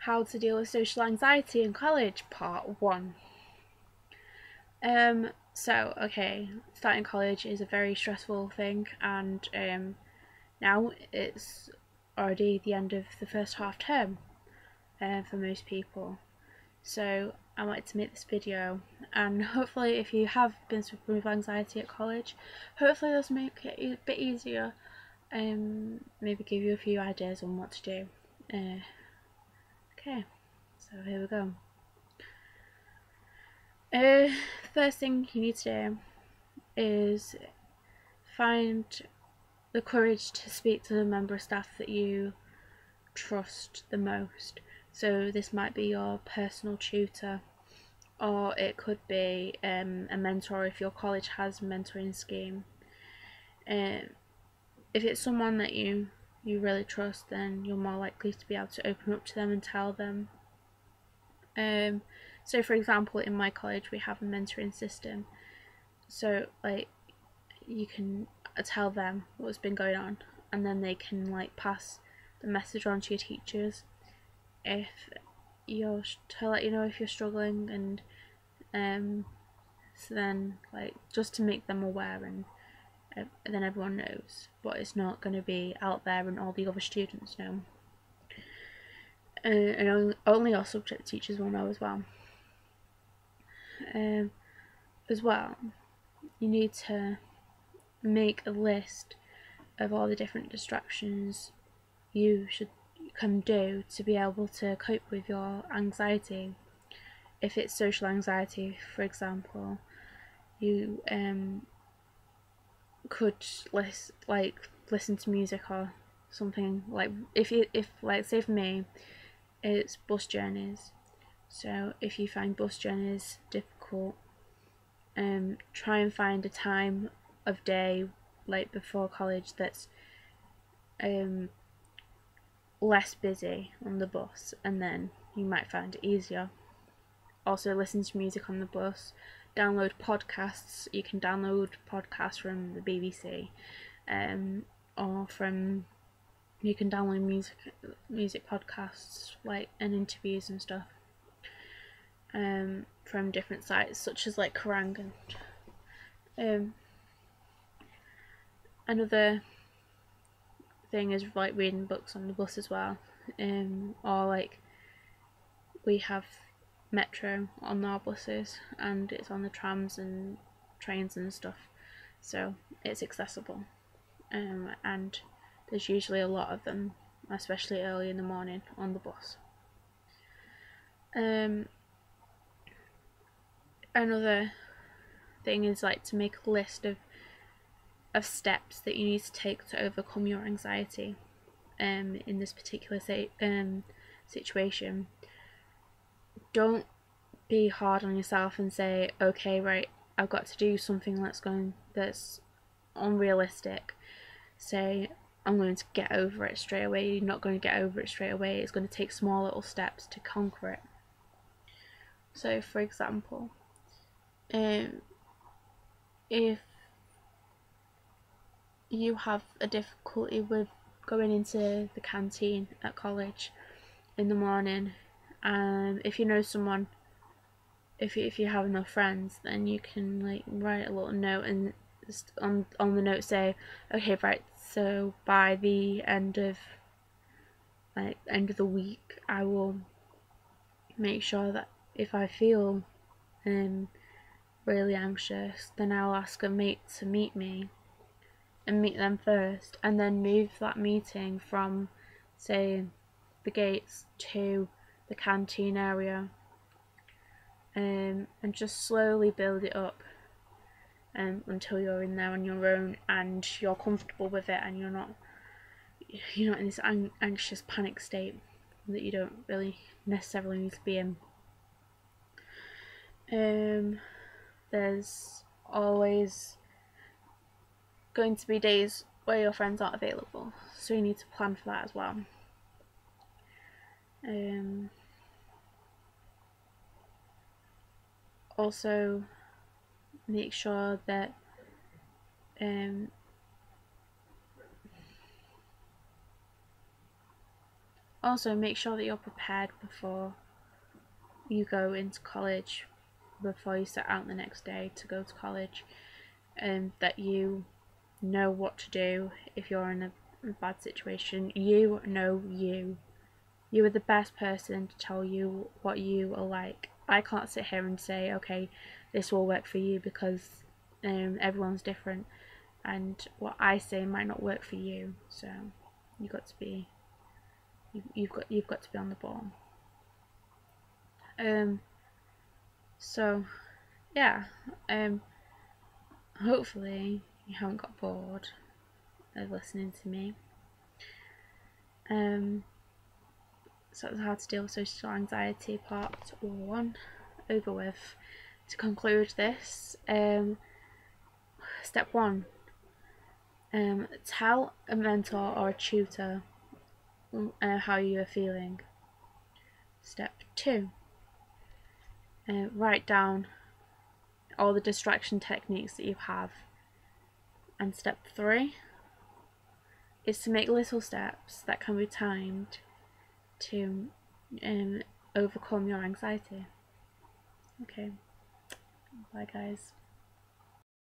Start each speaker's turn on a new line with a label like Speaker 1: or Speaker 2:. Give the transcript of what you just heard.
Speaker 1: How to deal with social anxiety in college, part 1. Okay, starting college is a very stressful thing, and now it's already the end of the first half term for most people. So I wanted to make this video, and hopefully if you have been suffering with anxiety at college, hopefully this will make it a bit easier, maybe give you a few ideas on what to do. Okay, so here we go. First thing you need to do is find the courage to speak to the member of staff that you trust the most. So this might be your personal tutor, or it could be a mentor if your college has a mentoring scheme. If it's someone that you really trust, then you're more likely to be able to open up to them and tell them. So for example, in my college we have a mentoring system, so like you can tell them what's been going on, and then they can like pass the message on to your teachers if you're to let you know if you're struggling, and so then like just to make them aware, and then everyone knows, but it's not going to be out there and all the other students know, and only our subject teachers will know as well. As well, you need to make a list of all the different distractions you can do to be able to cope with your anxiety. If it's social anxiety, for example, you could listen to music or something. Like if like say for me, it's bus journeys. So if you find bus journeys difficult, try and find a time of day like before college that's less busy on the bus, and then you might find it easier. Also listen to music on the bus, download podcasts. You can download podcasts from the BBC, or from, you can download music podcasts like and interviews and stuff from different sites such as like Kerrang. And another thing is like reading books on the bus as well, or like we have metro on our buses, and it's on the trams and trains and stuff, so it's accessible, and there's usually a lot of them, especially early in the morning on the bus. Another thing is like to make a list of steps that you need to take to overcome your anxiety in this particular situation. Don't be hard on yourself and say, okay, right, I've got to do something that's unrealistic. Say, I'm going to get over it straight away. You're not going to get over it straight away. It's going to take small little steps to conquer it. So for example, if you have a difficulty with going into the canteen at college in the morning, if you know someone, if you have enough friends, then you can like write a little note, and on the note say, okay, right, so by the end of the week, I will make sure that if I feel really anxious, then I'll ask a mate to meet me and meet them first, and then move that meeting from, say, the gates to the canteen area, and just slowly build it up until you're in there on your own and you're comfortable with it, and you're not in this anxious panic state that you don't really necessarily need to be in. There's always going to be days where your friends aren't available, so you need to plan for that as well. Also make sure that Also, make sure that you're prepared before you go into college, before you set out the next day to go to college, and that you know what to do if you're in a bad situation. You know you. You are the best person to tell you what you are like. I can't sit here and say, okay, this will work for you, because everyone's different, and what I say might not work for you. So you've got to be you've got to be on the ball. So yeah, hopefully you haven't got bored of listening to me. So that's how to deal with social anxiety, part 1 over with. To conclude this, step 1, tell a mentor or a tutor how you are feeling. Step 2, write down all the distraction techniques that you have. And step 3 is to make little steps that can be timed to overcome your anxiety. Okay, bye guys.